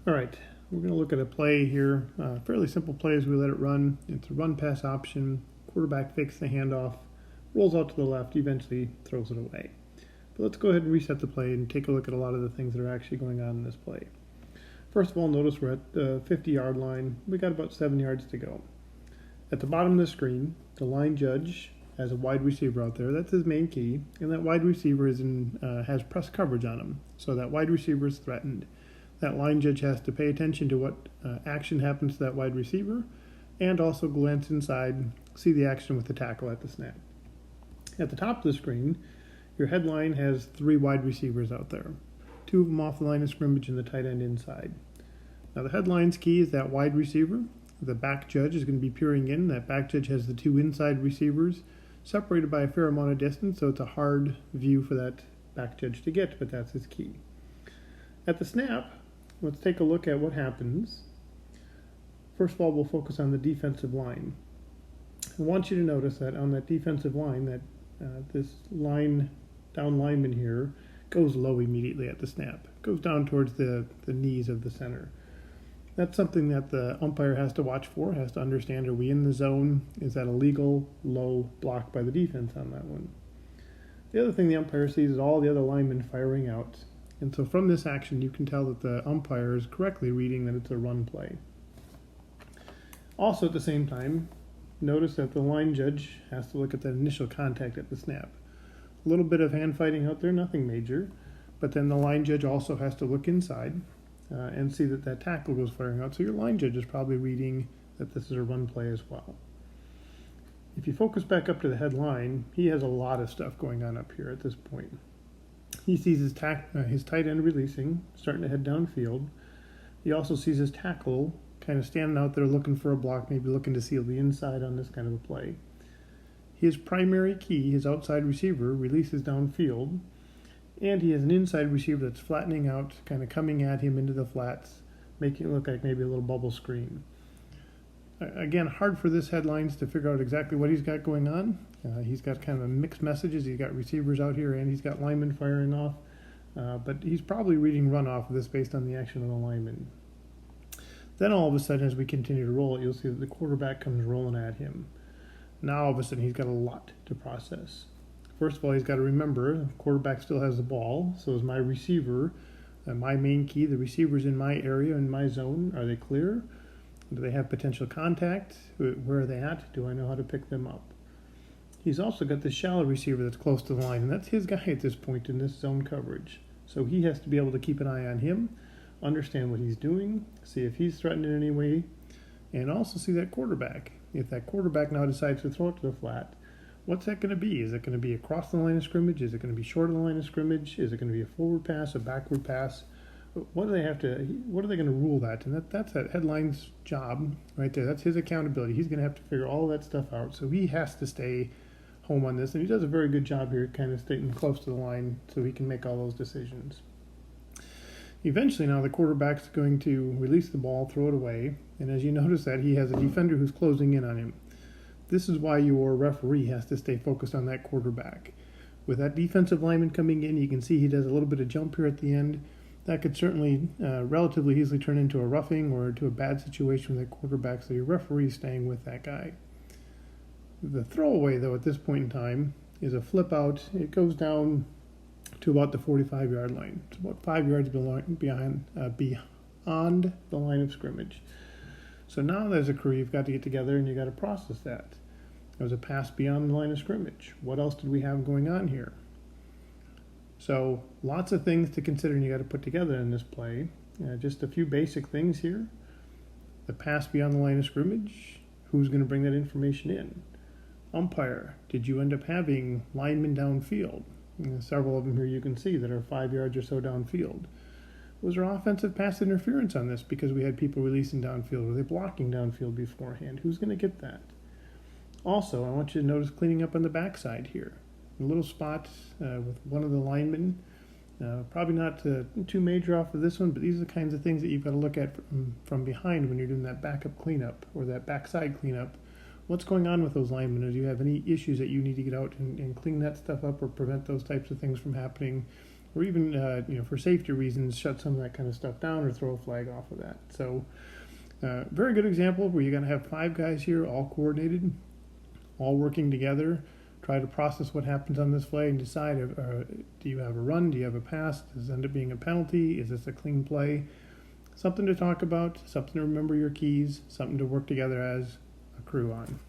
All right, we're going to look at a play here. Fairly simple play as we let it run. It's a run-pass option. Quarterback fakes the handoff, rolls out to the left, eventually throws it away. But let's go ahead and reset the play and take a look at a lot of the things that are actually going on in this play. First of all, notice we're at the 50-yard line. We got about 7 yards to go. At the bottom of the screen, the line judge has a wide receiver out there. That's his main key, and that wide receiver has press coverage on him. So that wide receiver is threatened. That line judge has to pay attention to what action happens to that wide receiver and also glance inside, see the action with the tackle at the snap. At the top of the screen, your headline has 3 wide receivers out there, 2 of them off the line of scrimmage and the tight end inside. Now the headline's key is that wide receiver. The back judge is going to be peering in. That back judge has the 2 inside receivers separated by a fair amount of distance, so it's a hard view for that back judge to get, but that's his key. At the snap, let's take a look at what happens. First of all, we'll focus on the defensive line. I want you to notice that on that defensive line, that this down lineman here goes low immediately at the snap. Goes down towards the knees of the center. That's something that the umpire has to watch for, has to understand, are we in the zone? Is that a legal low block by the defense on that one? The other thing the umpire sees is all the other linemen firing out. And so from this action, you can tell that the umpire is correctly reading that it's a run play. Also at the same time, notice that the line judge has to look at that initial contact at the snap. A little bit of hand fighting out there, nothing major, but then the line judge also has to look inside and see that that tackle goes firing out. So your line judge is probably reading that this is a run play as well. If you focus back up to the headline, he has a lot of stuff going on up here at this point. He sees his tight end releasing, starting to head downfield. He also sees his tackle kind of standing out there looking for a block, maybe looking to seal the inside on this kind of a play. His primary key, his outside receiver, releases downfield, and he has an inside receiver that's flattening out, kind of coming at him into the flats, making it look like maybe a little bubble screen. Again, hard for this headlines to figure out exactly what he's got going on. He's got kind of mixed messages. He's got receivers out here and he's got linemen firing off. But he's probably reading runoff of this based on the action of the linemen. Then all of a sudden, as we continue to roll it, you'll see that the quarterback comes rolling at him. Now all of a sudden, he's got a lot to process. First of all, he's got to remember the quarterback still has the ball. So is my receiver, my main key, the receivers in my area, in my zone, are they clear? Do they have potential contact? Where are they at? Do I know how to pick them up? He's also got the shallow receiver that's close to the line, and that's his guy at this point in this zone coverage. So he has to be able to keep an eye on him, understand what he's doing, see if he's threatened in any way, and also see that quarterback. If that quarterback now decides to throw it to the flat, what's that going to be? Is it going to be across the line of scrimmage? Is it going to be short of the line of scrimmage? Is it going to be a forward pass, a backward pass? What are they going to rule that? And that's that headline's job right there. That's his accountability. He's going to have to figure all that stuff out. So he has to stay home on this, and he does a very good job here, kind of staying close to the line so he can make all those decisions. Eventually now the quarterback's going to release the ball, throw it away, and as you notice that, he has a defender who's closing in on him. This is why your referee has to stay focused on that quarterback. With that defensive lineman coming in, you can see he does a little bit of jump here at the end. That could certainly relatively easily turn into a roughing or to a bad situation with that quarterback, so your referee is staying with that guy. The throwaway, though, at this point in time is a flip out. It goes down to about the 45-yard line. It's about 5 yards beyond the line of scrimmage. So now as a crew, you've got to get together and you've got to process that. It was a pass beyond the line of scrimmage. What else did we have going on here? So lots of things to consider and you got to put together in this play. Just a few basic things here. The pass beyond the line of scrimmage. Who's going to bring that information in? Umpire, did you end up having linemen downfield? Several of them here you can see that are 5 yards or so downfield. Was there offensive pass interference on this because we had people releasing downfield? Were they blocking downfield beforehand? Who's going to get that? Also, I want you to notice cleaning up on the backside here. A little spot with one of the linemen. Probably not too major off of this one, but these are the kinds of things that you've got to look at from behind when you're doing that backup cleanup or that backside cleanup. What's going on with those linemen? Do you have any issues that you need to get out and clean that stuff up or prevent those types of things from happening? or even for safety reasons, shut some of that kind of stuff down or throw a flag off of that. So, very good example where you're going to have 5 guys here, all coordinated, all working together, try to process what happens on this flag and decide: do you have a run? Do you have a pass? Does it end up being a penalty? Is this a clean play? Something to talk about, something to remember your keys, something to work together as a crew on.